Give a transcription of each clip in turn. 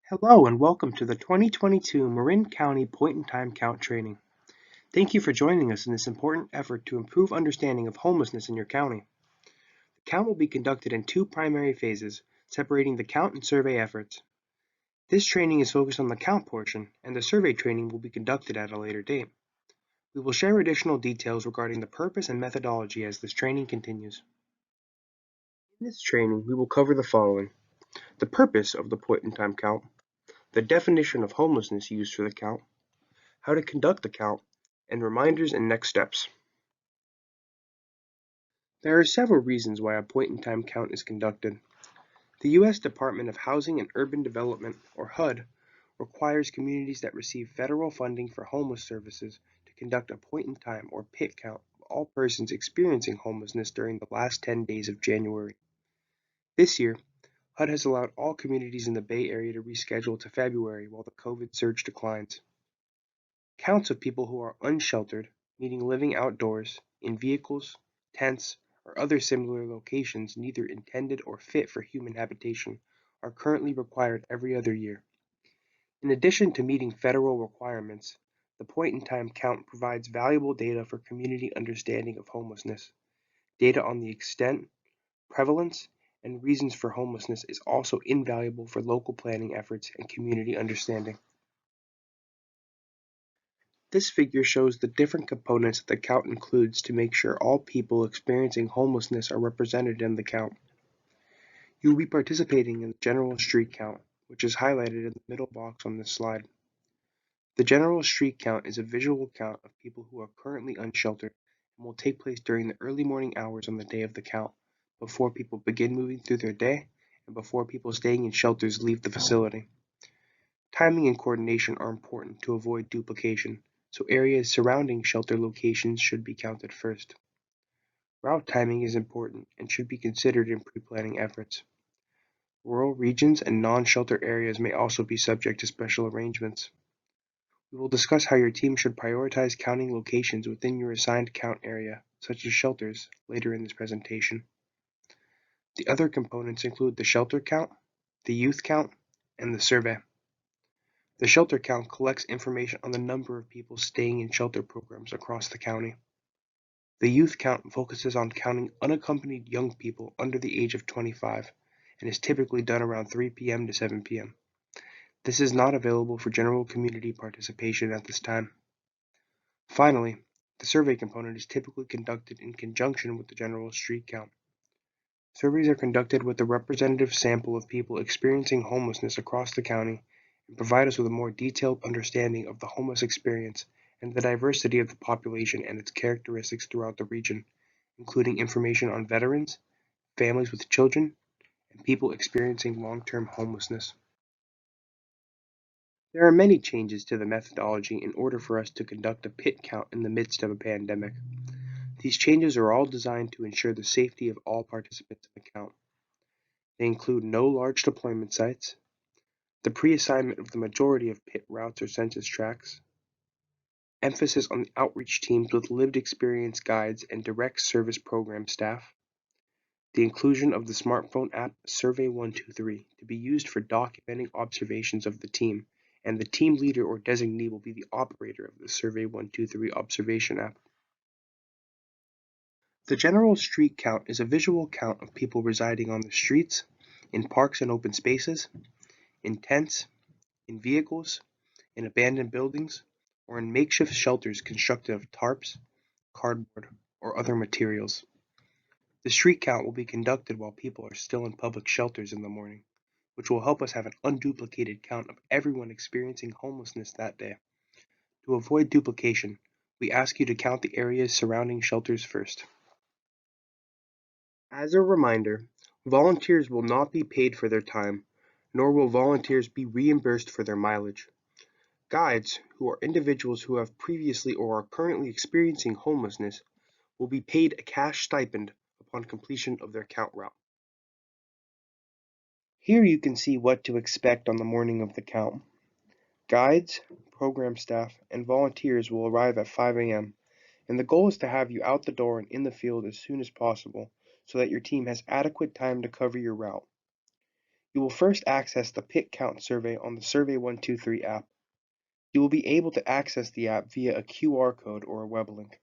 Hello and welcome to the 2022 Marin County Point-in-Time Count Training. Thank you for joining us in this important effort to improve understanding of homelessness in your county. The count will be conducted in two primary phases, separating the count and survey efforts. This training is focused on the count portion, and the survey training will be conducted at a later date. We will share additional details regarding the purpose and methodology as this training continues. In this training, we will cover the following: the purpose of the point-in-time count, the definition of homelessness used for the count, how to conduct the count, and reminders and next steps. There are several reasons why a point-in-time count is conducted. The U.S. Department of Housing and Urban Development, or HUD, requires communities that receive federal funding for homeless services to conduct a point-in-time or PIT count of all persons experiencing homelessness during the last 10 days of January. This year, HUD has allowed all communities in the Bay Area to reschedule to February while the COVID surge declines. Counts of people who are unsheltered, meaning living outdoors, in vehicles, tents, or other similar locations neither intended or fit for human habitation, are currently required every other year. In addition to meeting federal requirements, the point-in-time count provides valuable data for community understanding of homelessness. Data on the extent, prevalence, and reasons for homelessness is also invaluable for local planning efforts and community understanding. This figure shows the different components that the count includes to make sure all people experiencing homelessness are represented in the count. You will be participating in the general street count, which is highlighted in the middle box on this slide. The general street count is a visual count of people who are currently unsheltered and will take place during the early morning hours on the day of the count, before people begin moving through their day and before people staying in shelters leave the facility. Timing and coordination are important to avoid duplication, so areas surrounding shelter locations should be counted first. Route timing is important and should be considered in pre-planning efforts. Rural regions and non-shelter areas may also be subject to special arrangements. We will discuss how your team should prioritize counting locations within your assigned count area, such as shelters, later in this presentation. The other components include the shelter count, the youth count, and the survey. The shelter count collects information on the number of people staying in shelter programs across the county. The youth count focuses on counting unaccompanied young people under the age of 25 and is typically done around 3 p.m. to 7 p.m. This is not available for general community participation at this time. Finally, the survey component is typically conducted in conjunction with the general street count. Surveys are conducted with a representative sample of people experiencing homelessness across the county and provide us with a more detailed understanding of the homeless experience and the diversity of the population and its characteristics throughout the region, including information on veterans, families with children, and people experiencing long-term homelessness. There are many changes to the methodology in order for us to conduct a PIT count in the midst of a pandemic. These changes are all designed to ensure the safety of all participants in the count. They include no large deployment sites, the pre-assignment of the majority of PIT routes or census tracts, emphasis on the outreach teams with lived experience guides and direct service program staff, the inclusion of the smartphone app Survey123 to be used for documenting observations of the team, and the team leader or designee will be the operator of the Survey123 observation app. The general street count is a visual count of people residing on the streets, in parks and open spaces, in tents, in vehicles, in abandoned buildings, or in makeshift shelters constructed of tarps, cardboard, or other materials. The street count will be conducted while people are still in public shelters in the morning, which will help us have an unduplicated count of everyone experiencing homelessness that day. To avoid duplication, we ask you to count the areas surrounding shelters first. As a reminder, volunteers will not be paid for their time, nor will volunteers be reimbursed for their mileage. Guides, who are individuals who have previously or are currently experiencing homelessness, will be paid a cash stipend upon completion of their count route. Here you can see what to expect on the morning of the count. Guides, program staff, and volunteers will arrive at 5 a.m., and the goal is to have you out the door and in the field as soon as possible so that your team has adequate time to cover your route. You will first access the Pit Count survey on the Survey 123 app. You will be able to access the app via a QR code or a web link.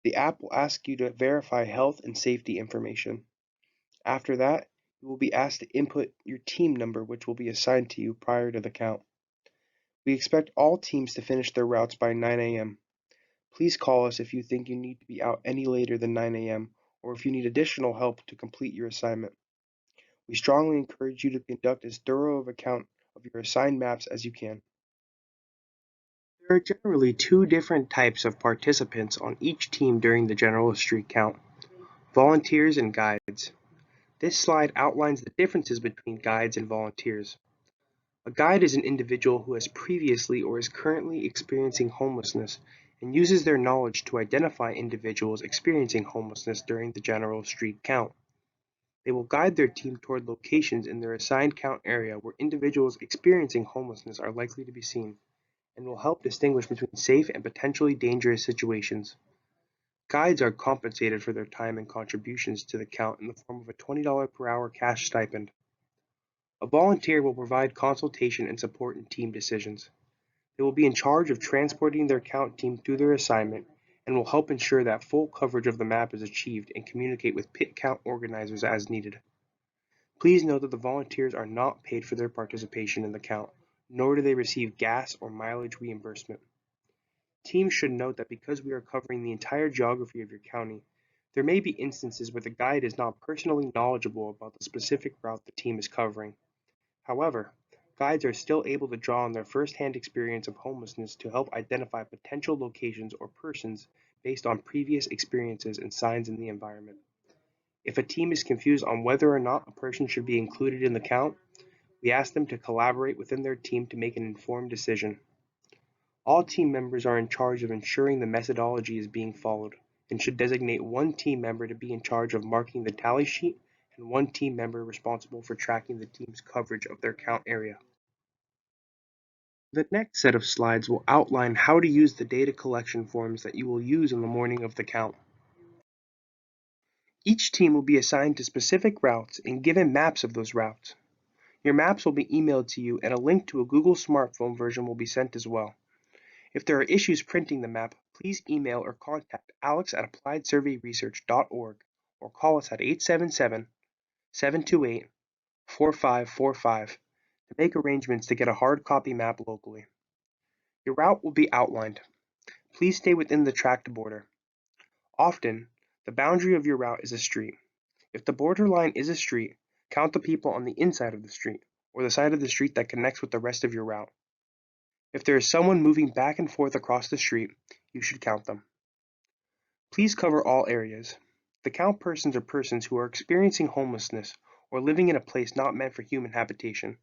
The app will ask you to verify health and safety information. After that, you will be asked to input your team number, which will be assigned to you prior to the count. We expect all teams to finish their routes by 9 a.m. Please call us if you think you need to be out any later than 9 a.m. or if you need additional help to complete your assignment. We strongly encourage you to conduct as thorough of a count of your assigned maps as you can. There are generally two different types of participants on each team during the general street count: volunteers and guides. This slide outlines the differences between guides and volunteers. A guide is an individual who has previously or is currently experiencing homelessness and uses their knowledge to identify individuals experiencing homelessness during the general street count. They will guide their team toward locations in their assigned count area where individuals experiencing homelessness are likely to be seen, and will help distinguish between safe and potentially dangerous situations. Guides are compensated for their time and contributions to the count in the form of a $20 per hour cash stipend. A volunteer will provide consultation and support in team decisions. They will be in charge of transporting their count team through their assignment and will help ensure that full coverage of the map is achieved and communicate with pit count organizers as needed. Please note that the volunteers are not paid for their participation in the count, nor do they receive gas or mileage reimbursement. Teams should note that because we are covering the entire geography of your county, there may be instances where the guide is not personally knowledgeable about the specific route the team is covering. However, guides are still able to draw on their first-hand experience of homelessness to help identify potential locations or persons based on previous experiences and signs in the environment. If a team is confused on whether or not a person should be included in the count, we ask them to collaborate within their team to make an informed decision. All team members are in charge of ensuring the methodology is being followed, and should designate one team member to be in charge of marking the tally sheet and one team member responsible for tracking the team's coverage of their count area. The next set of slides will outline how to use the data collection forms that you will use on the morning of the count. Each team will be assigned to specific routes and given maps of those routes. Your maps will be emailed to you and a link to a Google smartphone version will be sent as well. If there are issues printing the map, please email or contact alex@appliedsurveyresearch.org or call us at 877-728-4545 to make arrangements to get a hard copy map locally. Your route will be outlined. Please stay within the tracked border. Often, the boundary of your route is a street. If the borderline is a street, count the people on the inside of the street, or the side of the street that connects with the rest of your route. If there is someone moving back and forth across the street, you should count them. Please cover all areas. The count persons are persons who are experiencing homelessness or living in a place not meant for human habitation.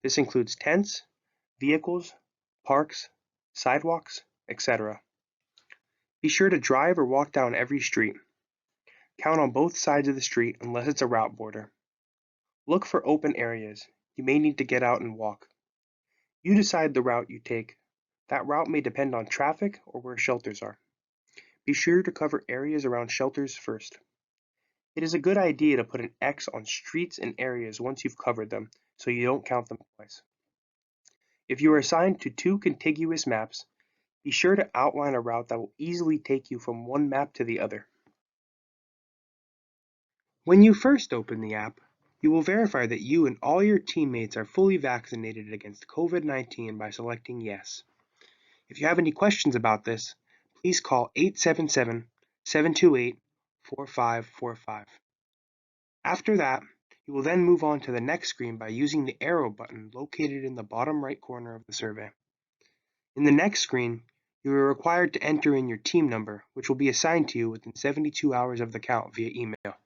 This includes tents, vehicles, parks, sidewalks, etc. Be sure to drive or walk down every street. Count on both sides of the street unless it's a route border. Look for open areas. You may need to get out and walk. You decide the route you take. That route may depend on traffic or where shelters are. Be sure to cover areas around shelters first. It is a good idea to put an X on streets and areas once you've covered them, so you don't count them twice. If you are assigned to two contiguous maps, be sure to outline a route that will easily take you from one map to the other. When you first open the app, you will verify that you and all your teammates are fully vaccinated against COVID-19 by selecting Yes. If you have any questions about this, please call 877-728-4545. After that, you will then move on to the next screen by using the arrow button located in the bottom right corner of the survey. In the next screen, you are required to enter in your team number, which will be assigned to you within 72 hours of the count via email.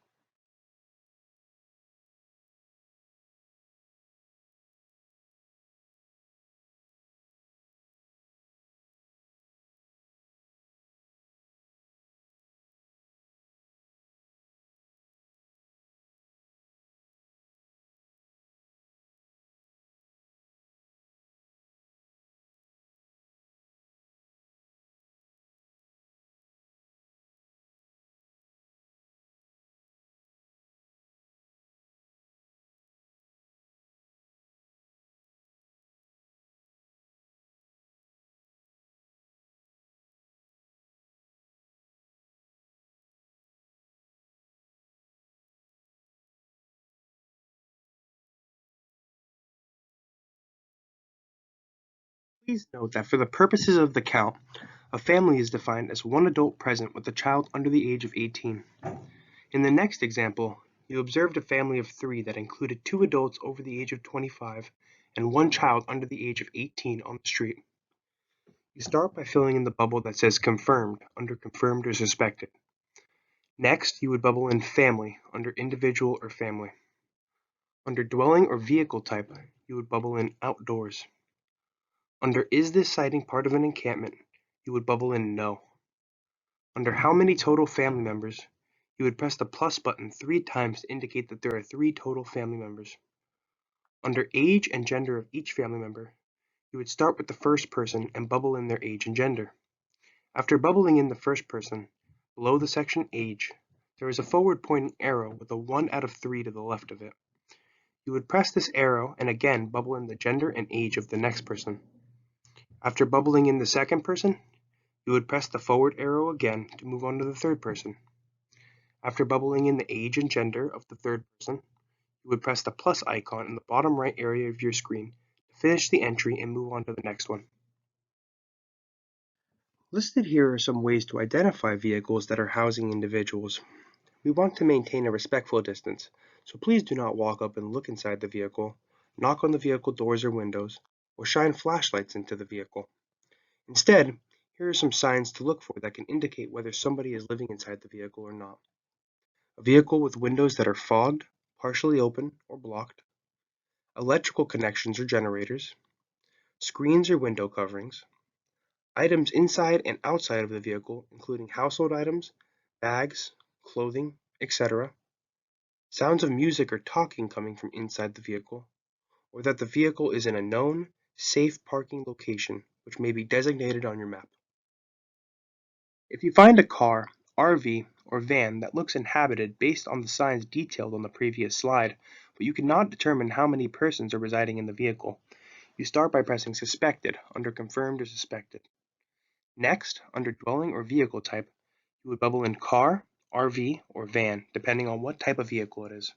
Please note that for the purposes of the count, a family is defined as one adult present with a child under the age of 18. In the next example, you observed a family of 3 that included 2 adults over the age of 25 and 1 child under the age of 18 on the street. You start by filling in the bubble that says confirmed under confirmed or suspected. Next, you would bubble in family under individual or family. Under dwelling or vehicle type, you would bubble in outdoors. Under is this sighting part of an encampment, you would bubble in no. Under how many total family members, you would press the plus button 3 times to indicate that there are 3 total family members. Under age and gender of each family member, you would start with the first person and bubble in their age and gender. After bubbling in the first person, below the section age, there is a forward pointing arrow with a 1 out of 3 to the left of it. You would press this arrow and again bubble in the gender and age of the next person. After bubbling in the second person, you would press the forward arrow again to move on to the third person. After bubbling in the age and gender of the third person, you would press the plus icon in the bottom right area of your screen to finish the entry and move on to the next one. Listed here are some ways to identify vehicles that are housing individuals. We want to maintain a respectful distance, so please do not walk up and look inside the vehicle, knock on the vehicle doors or windows, or shine flashlights into the vehicle. Instead, here are some signs to look for that can indicate whether somebody is living inside the vehicle or not. A vehicle with windows that are fogged, partially open, or blocked. Electrical connections or generators. Screens or window coverings. Items inside and outside of the vehicle, including household items, bags, clothing, etc. Sounds of music or talking coming from inside the vehicle, or that the vehicle is in a known, safe parking location, which may be designated on your map. If you find a car, RV, or van that looks inhabited based on the signs detailed on the previous slide, but you cannot determine how many persons are residing in the vehicle, you start by pressing Suspected under Confirmed or Suspected. Next, under Dwelling or Vehicle Type, you would bubble in Car, RV, or Van, depending on what type of vehicle it is.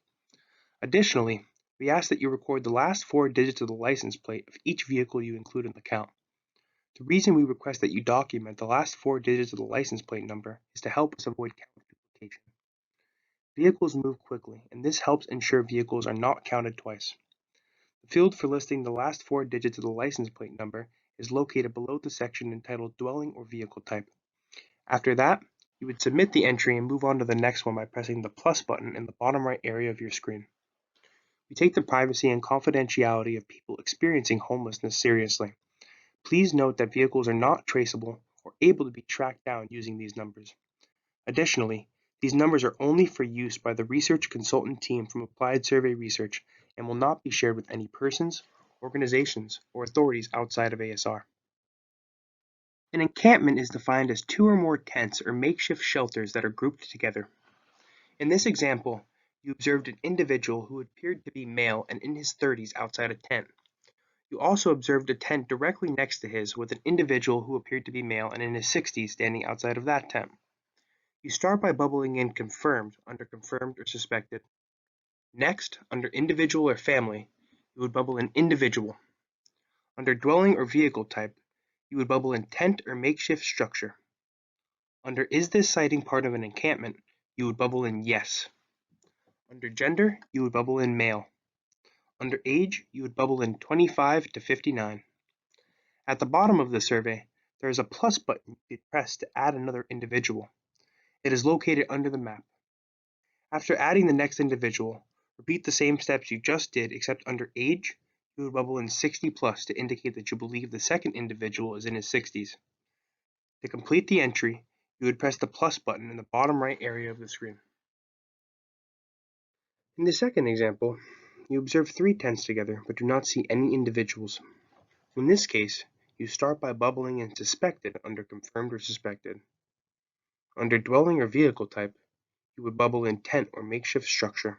Additionally, we ask that you record the last 4 digits of the license plate of each vehicle you include in the count. The reason we request that you document the last 4 digits of the license plate number is to help us avoid count duplication. Vehicles move quickly, and this helps ensure vehicles are not counted twice. The field for listing the last 4 digits of the license plate number is located below the section entitled Dwelling or Vehicle Type. After that, you would submit the entry and move on to the next one by pressing the plus button in the bottom right area of your screen. We take the privacy and confidentiality of people experiencing homelessness seriously. Please note that vehicles are not traceable or able to be tracked down using these numbers. Additionally, these numbers are only for use by the research consultant team from Applied Survey Research and will not be shared with any persons, organizations, or authorities outside of ASR. An encampment is defined as 2 or more tents or makeshift shelters that are grouped together. In this example, you observed an individual who appeared to be male and in his 30s outside a tent. You also observed a tent directly next to his with an individual who appeared to be male and in his 60s standing outside of that tent. You start by bubbling in Confirmed under Confirmed or Suspected. Next, under Individual or Family, you would bubble in Individual. Under Dwelling or Vehicle Type, you would bubble in Tent or Makeshift Structure. Under Is this sighting part of an encampment, you would bubble in Yes. Under Gender, you would bubble in Male. Under Age, you would bubble in 25 to 59. At the bottom of the survey, there is a plus button you can press to add another individual. It is located under the map. After adding the next individual, repeat the same steps you just did except under Age, you would bubble in 60 plus to indicate that you believe the second individual is in his 60s. To complete the entry, you would press the plus button in the bottom right area of the screen. In the second example, you observe 3 tents together but do not see any individuals. In this case, you start by bubbling in Suspected under Confirmed or Suspected. Under Dwelling or Vehicle Type, you would bubble in Tent or Makeshift Structure.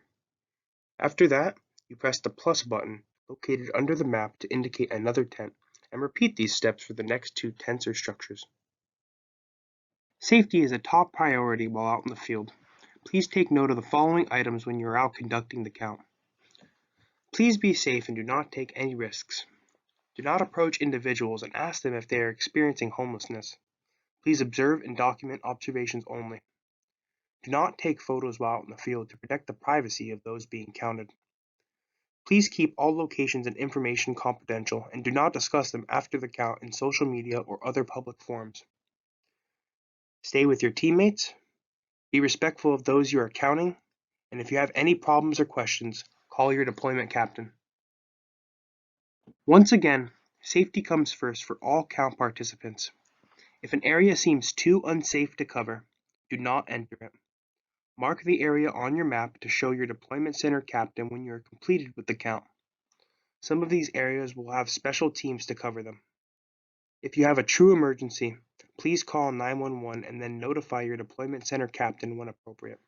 After that, you press the plus button located under the map to indicate another tent, and repeat these steps for the next 2 tents or structures. Safety is a top priority while out in the field. Please take note of the following items when you are out conducting the count. Please be safe and do not take any risks. Do not approach individuals and ask them if they are experiencing homelessness. Please observe and document observations only. Do not take photos while out in the field to protect the privacy of those being counted. Please keep all locations and information confidential and do not discuss them after the count in social media or other public forums. Stay with your teammates, be respectful of those you are counting, and if you have any problems or questions, call your deployment captain. Once again, safety comes first for all count participants. If an area seems too unsafe to cover, do not enter it. Mark the area on your map to show your deployment center captain when you are completed with the count. Some of these areas will have special teams to cover them. If you have a true emergency, please call 911 and then notify your deployment center captain when appropriate.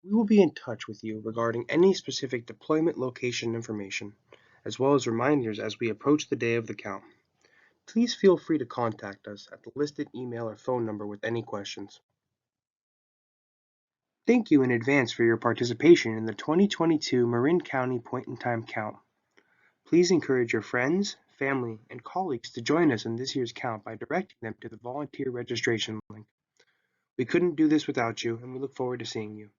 We will be in touch with you regarding any specific deployment location information, as well as reminders as we approach the day of the count. Please feel free to contact us at the listed email or phone number with any questions. Thank you in advance for your participation in the 2022 Marin County Point-in-Time Count. Please encourage your friends, family, and colleagues to join us in this year's count by directing them to the volunteer registration link. We couldn't do this without you, and we look forward to seeing you.